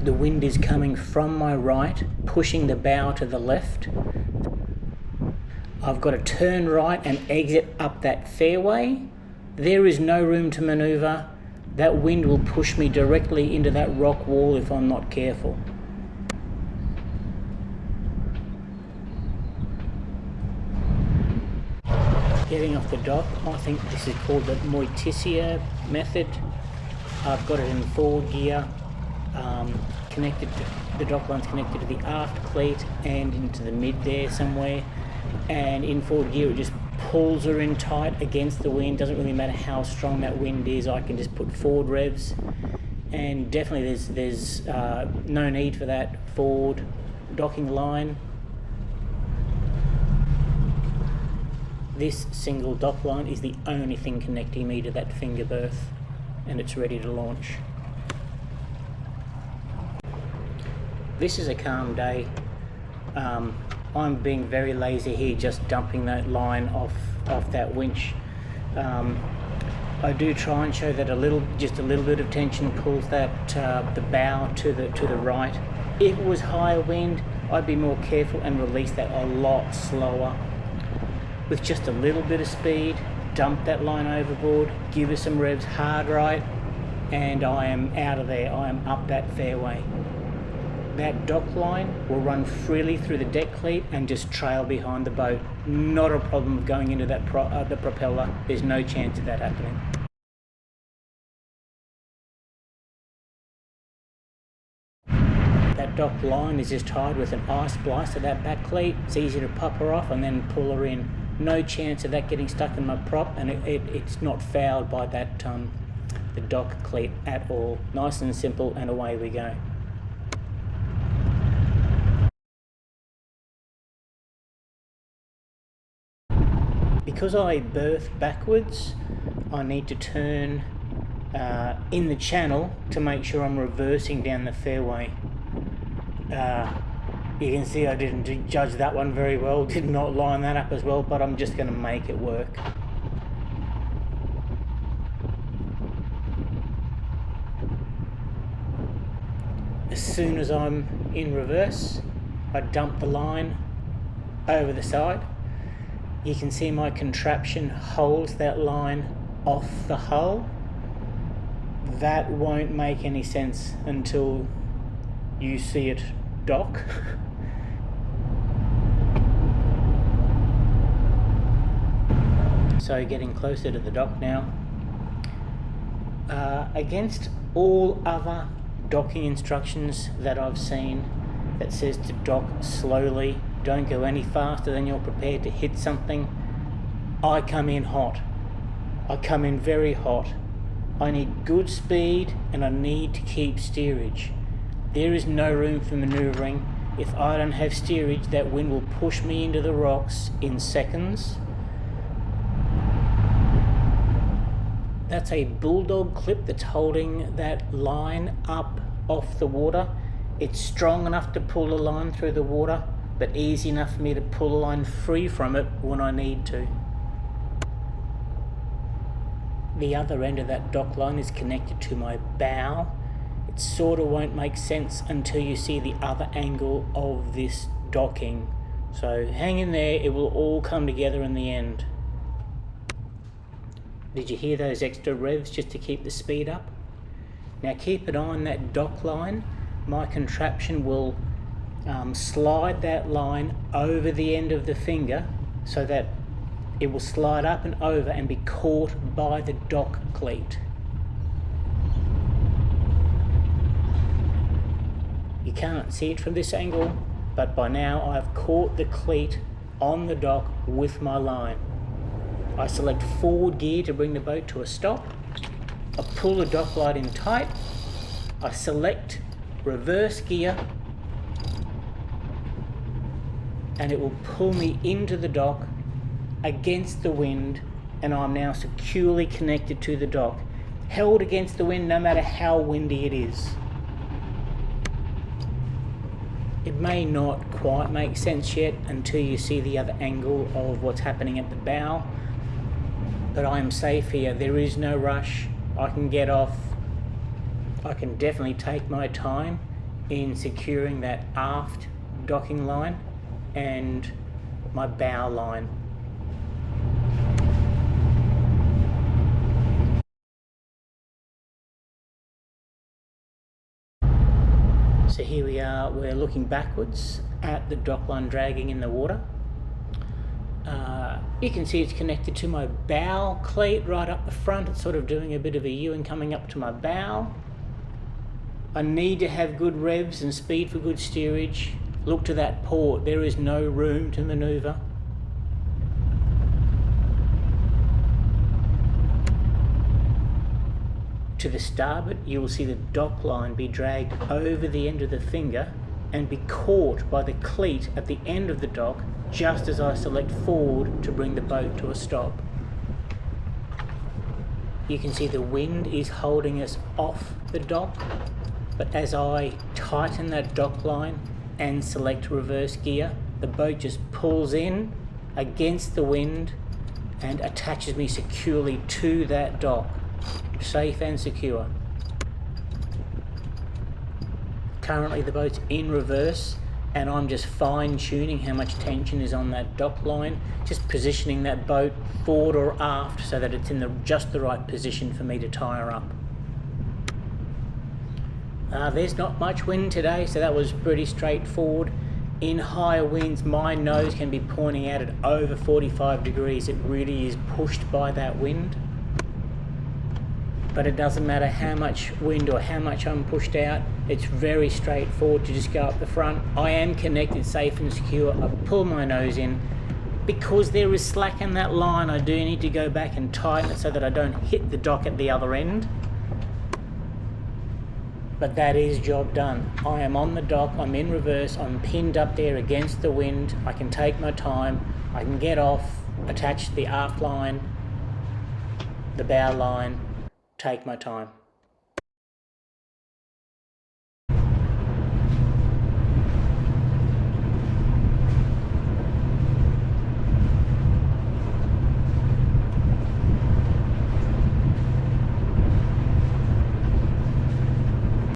The wind is coming from my right, pushing the bow to the left. I've got to turn right and exit up that fairway. There is no room to maneuver. That wind will push me directly into that rock wall if I'm not careful. Getting off the dock, I think this is called the Moitisia method. I've got it in forward gear, the dock line's connected to the aft cleat and into the mid there somewhere. And in forward gear it just pulls her in tight against the wind. Doesn't really matter how strong that wind is, I can just put forward revs. And definitely there's no need for that forward docking line. This single dock line is the only thing connecting me to that finger berth, and it's ready to launch. This is a calm day. I'm being very lazy here, just dumping that line off that winch. I do try and show that just a little bit of tension pulls that the bow to the right. If it was higher wind, I'd be more careful and release that a lot slower. With just a little bit of speed, dump that line overboard, give her some revs hard right, and I am out of there. I am up that fairway. That dock line will run freely through the deck cleat and just trail behind the boat. Not a problem of going into that the propeller. There's no chance of that happening. That dock line is just tied with an eye splice to that back cleat. It's easy to pop her off and then pull her in. No chance of that getting stuck in my prop, and it's not fouled by that the dock cleat at all. Nice and simple, and away we go. Because I berth backwards, I need to turn in the channel to make sure I'm reversing down the fairway. You can see I didn't judge that one very well, did not line that up as well, but I'm just going to make it work. As soon as I'm in reverse, I dump the line over the side. You can see my contraption holds that line off the hull. That won't make any sense until you see it dock. So getting closer to the dock now. Against all other docking instructions that I've seen that says to dock slowly, don't go any faster than you're prepared to hit something, I come in hot. I come in very hot. I need good speed and I need to keep steerage. There is no room for manoeuvring. If I don't have steerage, that wind will push me into the rocks in seconds. That's a bulldog clip that's holding that line up off the water. It's strong enough to pull the line through the water, but easy enough for me to pull the line free from it when I need to. The other end of that dock line is connected to my bow. It sort of won't make sense until you see the other angle of this docking. So hang in there, it will all come together in the end. Did you hear those extra revs just to keep the speed up? Now keep an eye on that dock line. My contraption will slide that line over the end of the finger so that it will slide up and over and be caught by the dock cleat. You can't see it from this angle, but by now I've caught the cleat on the dock with my line. I select forward gear to bring the boat to a stop. I pull the dock line in tight. I select reverse gear, and it will pull me into the dock against the wind, and I'm now securely connected to the dock, held against the wind no matter how windy it is. It may not quite make sense yet until you see the other angle of what's happening at the bow, but I am safe here. There is no rush. I can get off. I can definitely take my time in securing that aft docking line and my bow line. So here we are, we're looking backwards at the dock line dragging in the water. You can see it's connected to my bow cleat right up the front. It's sort of doing a bit of a U and coming up to my bow. I need to have good revs and speed for good steerage. Look to that port, there is no room to manoeuvre. To the starboard, you will see the dock line be dragged over the end of the finger and be caught by the cleat at the end of the dock just as I select forward to bring the boat to a stop. You can see the wind is holding us off the dock, but as I tighten that dock line and select reverse gear, the boat just pulls in against the wind and attaches me securely to that dock, safe and secure. Currently the boat's in reverse and I'm just fine tuning how much tension is on that dock line, just positioning that boat forward or aft so that it's in just the right position for me to tie her up. There's not much wind today, so that was pretty straightforward. In higher winds, my nose can be pointing out at over 45 degrees. It really is pushed by that wind. But it doesn't matter how much wind or how much I'm pushed out, it's very straightforward to just go up the front. I am connected safe and secure. I pull my nose in. Because there is slack in that line, I do need to go back and tighten it so that I don't hit the dock at the other end. But that is job done. I am on the dock, I'm in reverse, I'm pinned up there against the wind. I can take my time, I can get off, attach the aft line, the bow line, take my time.